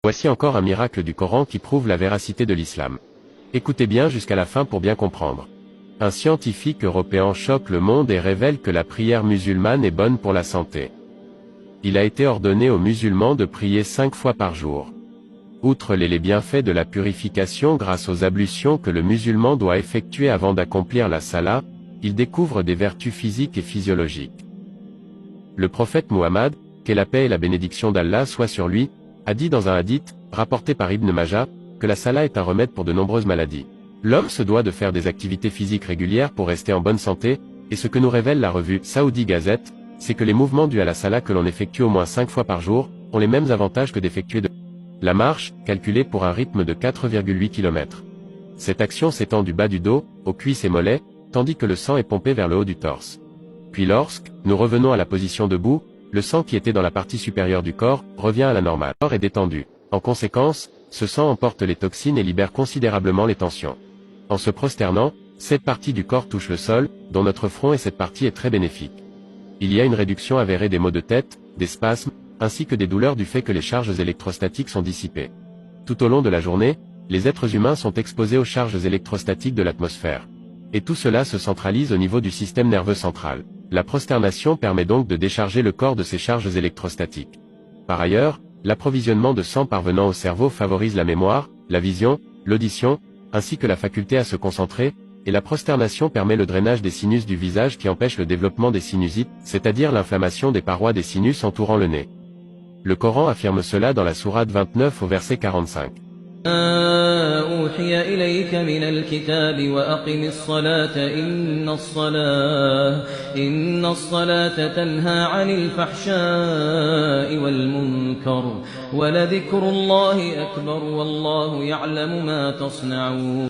Voici encore un miracle du Coran qui prouve la véracité de l'islam. Écoutez bien jusqu'à la fin pour bien comprendre. Un scientifique européen choque le monde et révèle que la prière musulmane est bonne pour la santé. Il a été ordonné aux musulmans de prier 5 fois par jour. Outre les bienfaits de la purification grâce aux ablutions que le musulman doit effectuer avant d'accomplir la salat, il découvre des vertus physiques et physiologiques. Le prophète Muhammad, qu'est la paix et la bénédiction d'Allah soit sur lui, a dit dans un hadith, rapporté par Ibn Majah, que la salat est un remède pour de nombreuses maladies. L'homme se doit de faire des activités physiques régulières pour rester en bonne santé, et ce que nous révèle la revue Saudi Gazette, c'est que les mouvements dus à la salat que l'on effectue au moins 5 fois par jour, ont les mêmes avantages que d'effectuer la marche, calculée pour un rythme de 4,8 km. Cette action s'étend du bas du dos, aux cuisses et mollets, tandis que le sang est pompé vers le haut du torse. Puis lorsque nous revenons à la position debout, le sang qui était dans la partie supérieure du corps, revient à la normale. Le corps est détendu. En conséquence, ce sang emporte les toxines et libère considérablement les tensions. En se prosternant, cette partie du corps touche le sol, dont notre front et cette partie est très bénéfique. Il y a une réduction avérée des maux de tête, des spasmes, ainsi que des douleurs du fait que les charges électrostatiques sont dissipées. Tout au long de la journée, les êtres humains sont exposés aux charges électrostatiques de l'atmosphère. Et tout cela se centralise au niveau du système nerveux central. La prosternation permet donc de décharger le corps de ces charges électrostatiques. Par ailleurs, l'approvisionnement de sang parvenant au cerveau favorise la mémoire, la vision, l'audition, ainsi que la faculté à se concentrer, et la prosternation permet le drainage des sinus du visage qui empêche le développement des sinusites, c'est-à-dire l'inflammation des parois des sinus entourant le nez. Le Coran affirme cela dans la sourate 29 au verset 45. أوحي إليك من الكتاب وأقم الصلاة إن الصلاة تنهى عن الفحشاء والمنكر ولذكر الله أكبر والله يعلم ما تصنعون